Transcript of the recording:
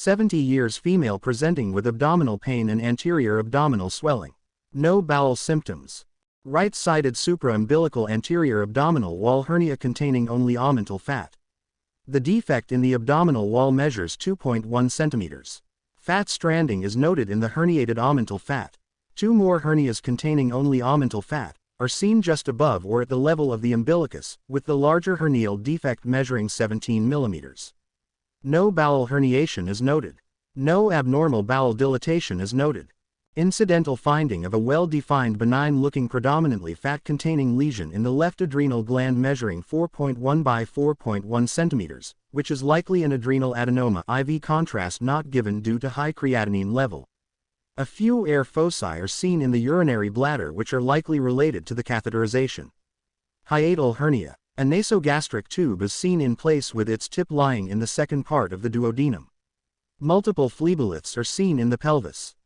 70 years, female presenting with abdominal pain and anterior abdominal swelling. No bowel symptoms. Right-sided supra-umbilical anterior abdominal wall hernia containing only omental fat. The defect in the abdominal wall measures 2.1 centimeters. Fat stranding is noted in the herniated omental fat. 2 more hernias containing only omental fat are seen just above or at the level of the umbilicus, with the larger hernial defect measuring 17 millimeters. No bowel herniation is noted. No abnormal bowel dilatation is noted. Incidental finding of a well-defined benign-looking predominantly fat-containing lesion in the left adrenal gland measuring 4.1 by 4.1 centimeters, which is likely an adrenal adenoma, IV contrast not given due to high creatinine level. A few air foci are seen in the urinary bladder which are likely related to the catheterization. Hiatal hernia. A nasogastric tube is seen in place with its tip lying in the second part of the duodenum. Multiple phlebolyths are seen in the pelvis.